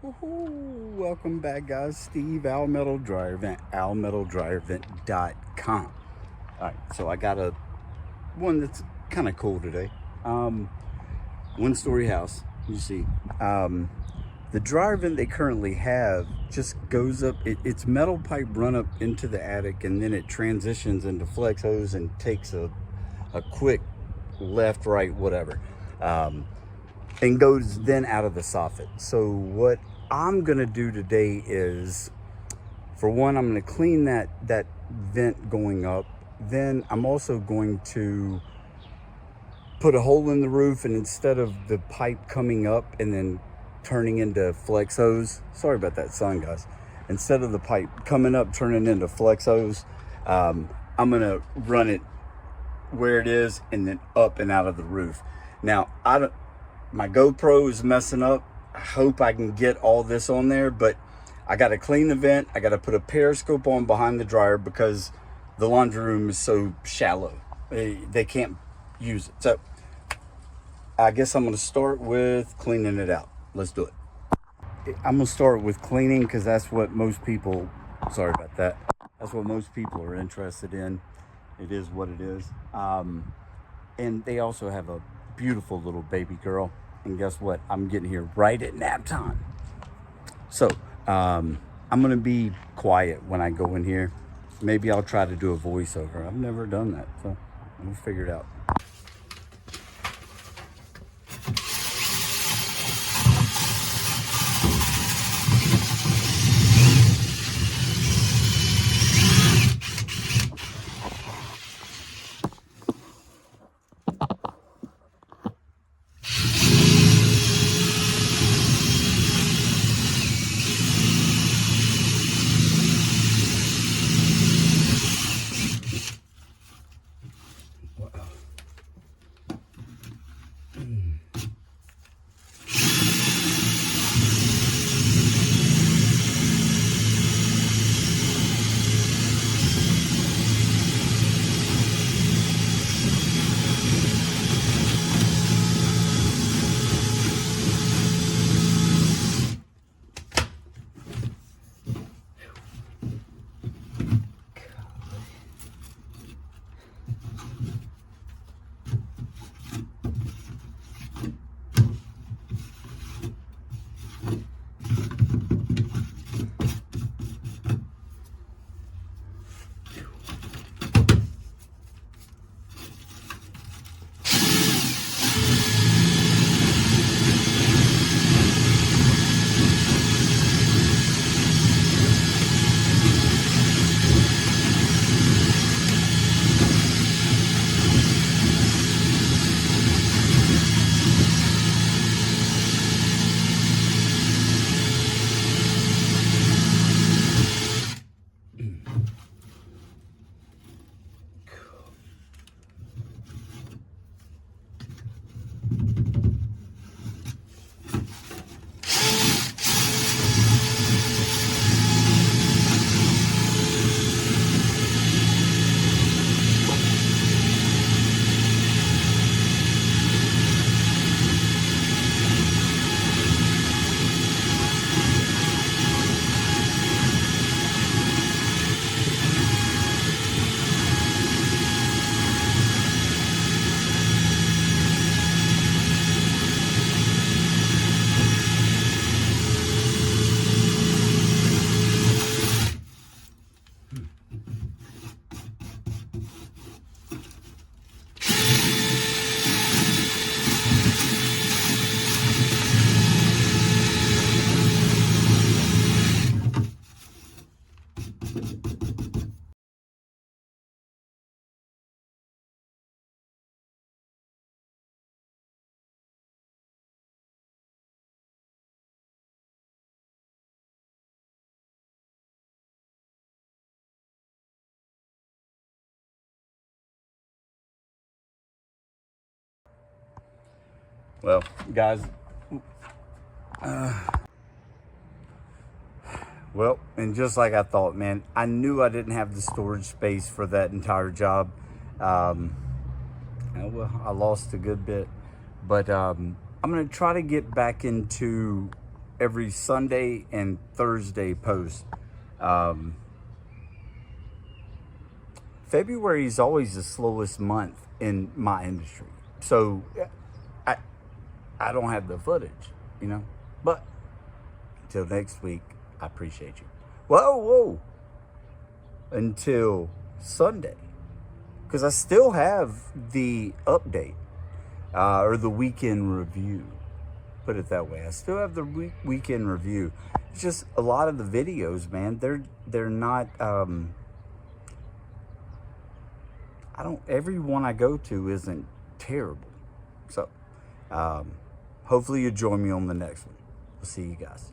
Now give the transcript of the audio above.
Woohoo! Welcome back, guys. Steve, Al Metal Dryer Vent, almetaldryervent.com. All right, so I got a one that's kind of cool today. Um, One story house. You see, the dryer vent they currently have just goes up. It's metal pipe run up into the attic, and then it transitions into flex hose and takes a quick left, right, whatever. Um, and goes then out of the soffit. So what I'm gonna do today is, for one, I'm gonna clean that vent going up. Then I'm also going to put a hole in the roof, and instead of the pipe coming up and then turning into flex hose, sorry about that sun, guys. Instead of the pipe coming up turning into flex hose, I'm gonna run it where it is and then up and out of the roof. Now, I don't, my GoPro is messing up. I hope I can get all this on there, but I got to clean the vent. I got to put a periscope on behind the dryer because the laundry room is so shallow. They can't use it. So I guess I'm going to start with cleaning it out. Let's do it. I'm going to start with cleaning because that's what most people, sorry about that. That's what most people are interested in. It is what it is. And they also have a beautiful little baby girl. And guess what? I'm getting here right at nap time. So I'm going to be quiet when I go in here. Maybe I'll try to do a voiceover. I've never done that, so we'll figure it out. Well, guys, well, and just like I thought, man, I knew I didn't have the storage space for that entire job. Um, well, I lost a good bit, but I'm gonna try to get back into every Sunday and Thursday post. February is always the slowest month in my industry. So I don't have the footage, you know. But until next week, I appreciate you. Whoa. Until Sunday. Because I still have the update or the weekend review. Put it that way. I still have the weekend review. It's just a lot of the videos, man, they're not every one I go to isn't terrible. So hopefully you'll join me on the next one. We'll see you guys.